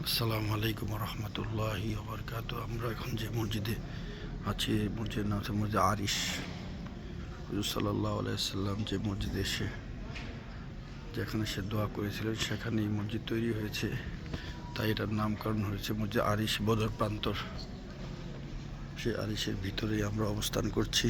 আসসালামু আলাইকুম রহমতুল্লাহি ওবরকাত। আমরা এখন যে মসজিদে আছি, এই মসজিদের নাম হচ্ছে মসজিদ আরিশ। হুজুর সাল্লাল্লাহু আলাইহি সাল্লাম যে মসজিদে এসে যেখানে সে দোয়া করেছিলেন সেখানে এই মসজিদ তৈরি হয়েছে, তাই এটার নামকরণ হয়েছে মসজিদ আরিশ, বদর প্রান্তর। সেই আরিশের ভিতরেই আমরা অবস্থান করছি।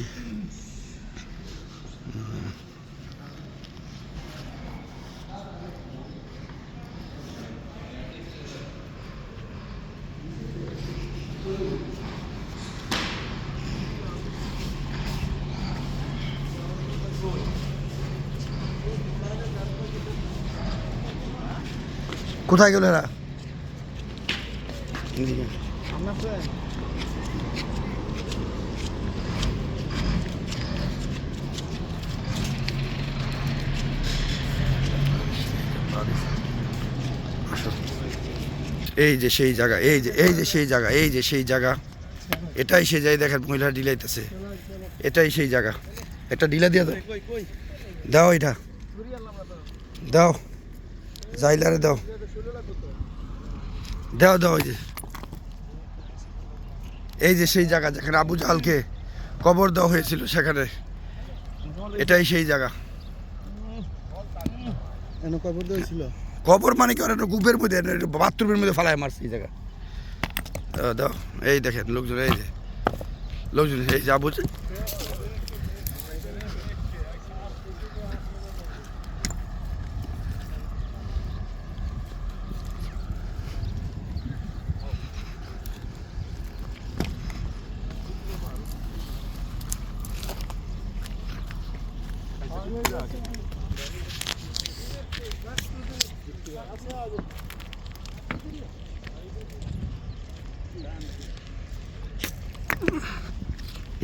কোথায় গেল এরা? এই যে সেই জায়গা, এই যে সেই জায়গা, এই যে সেই জায়গা, এটাই সেই জায়গায় দেখেন মহিলা ডিলাইতেছে। এটাই সেই জায়গা। একটা ডিলা দিয়ে দাও, দাও এটা দাও, জাইলারে দাও, দাও দাও। এই যে সেই জায়গা যেখানে আবু জাহালকে কবর দেওয়া হয়েছিল, সেখানে এটাই সেই জায়গা। কবর দিয়েছিল, কবর মানে কি, ওরা কূপের মধ্যে বাথরুমের মধ্যে ফালায় মারছে এই জায়গা। দাও দাও, এই দেখেন লোকজন, এই যে লোকজন, এই যে আবু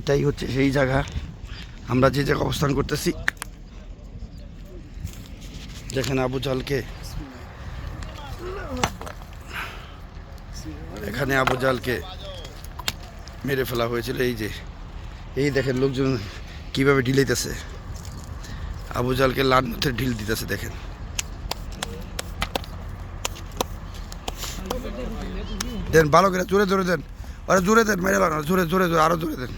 এটাই হচ্ছে সেই জায়গা আমরা যে জায়গায় অবস্থান করতেছি, যেখানে আবু জাহলকে, এখানে আবু জাহলকে মেরে ফেলা হয়েছিল। এই যে এই দেখেন লোকজন কিভাবে ঢিলাইতেছে, আবু জাহলকে লানতে ঢিল দিতেছে দেখেন। দেন ভালো করে জোরে জোরে দেন, ওরা জোরে দেন, মেরে জোরে জোরে জোরে, আরো জোরে দেন।